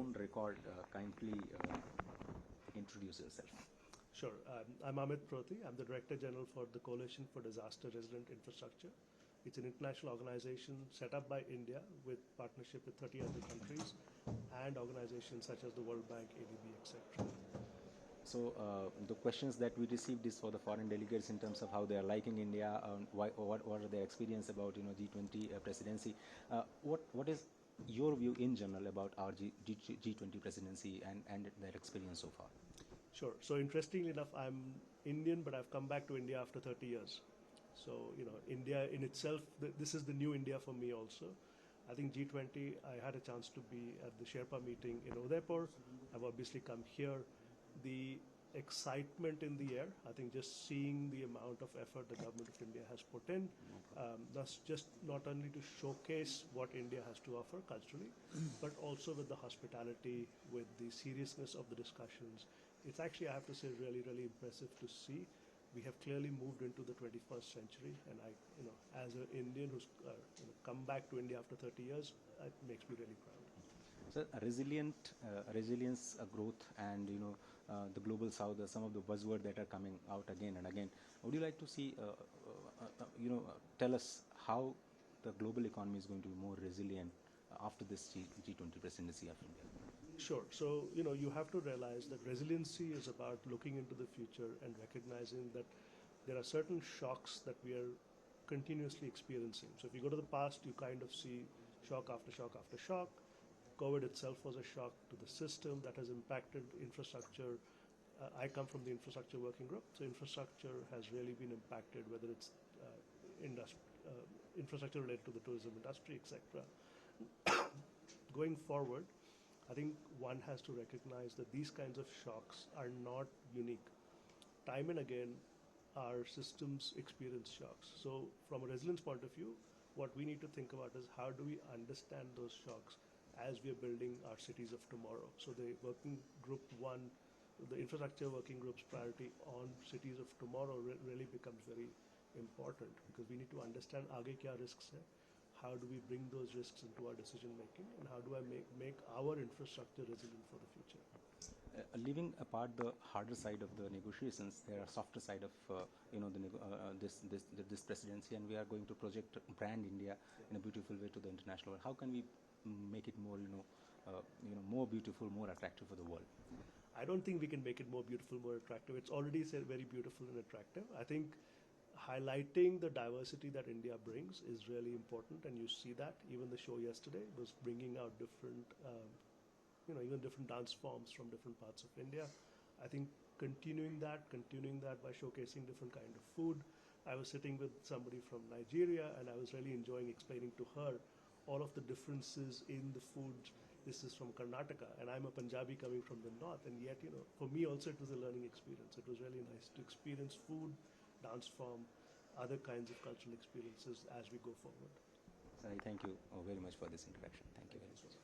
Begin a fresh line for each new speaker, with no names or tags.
own record, kindly introduce yourself.
Sure. I'm Amit Prothi. I'm the Director General for the Coalition for Disaster Resilient Infrastructure. It's an international organization set up by India with partnership with 30 other countries and organizations such as the World Bank, ADB, etc.
So the questions that we received is for the foreign delegates in terms of how they are liking India, what are their experience about G20 presidency. What is your view in general about our G20 presidency and their experience so far?
Sure. So interestingly enough, I'm Indian, but I've come back to India after 30 years. So, India in itself, this is the new India for me also. I think G20, I had a chance to be at the Sherpa meeting in Udaipur. I've obviously come here. The excitement in the air, I think just seeing the amount of effort the government of India has put in, that's just not only to showcase what India has to offer culturally, but also with the hospitality, with the seriousness of the discussions. It's actually, I have to say, really, really impressive to see. We have clearly moved into the 21st century, and as an Indian who's come back to India after 30 years, it makes me really proud.
So resilience, growth, and the global south are some of the buzzwords that are coming out again and again. Would you like to see, tell us how the global economy is going to be more resilient after this G20 presidency of India?
Sure. So, you have to realize that resiliency is about looking into the future and recognizing that there are certain shocks that we are continuously experiencing. So if you go to the past, you kind of see shock after shock after shock. COVID itself was a shock to the system that has impacted infrastructure. I come from the infrastructure working group, so infrastructure has really been impacted, whether it's infrastructure related to the tourism industry, etc. Going forward, I think one has to recognize that these kinds of shocks are not unique. Time and again, our systems experience shocks. So from a resilience point of view, what we need to think about is how do we understand those shocks as we are building our cities of tomorrow. So the working group one, the infrastructure working group's priority on cities of tomorrow really becomes very important, because we need to understand aage kya risks hai, how do we bring those risks into our decision making, and how do I make our infrastructure resilient for the future.
Leaving apart the harder side of the negotiations, there are softer side of this presidency, and we are going to project brand India in a beautiful way to the international world. How can we make it more more beautiful, more attractive for the world?
I don't think we can make it more beautiful, more attractive. It's already very beautiful and attractive. I think highlighting the diversity that India brings is really important, and you see that even the show yesterday was bringing out different even different dance forms from different parts of India. I think continuing that by showcasing different kind of food. I was sitting with somebody from Nigeria, and I was really enjoying explaining to her all of the differences in the food. This is from Karnataka, and I'm a Punjabi coming from the north, and yet, for me also it was a learning experience. It was really nice to experience food, dance form, other kinds of cultural experiences as we go forward.
Sorry, thank you very much for this introduction. Thank you very much.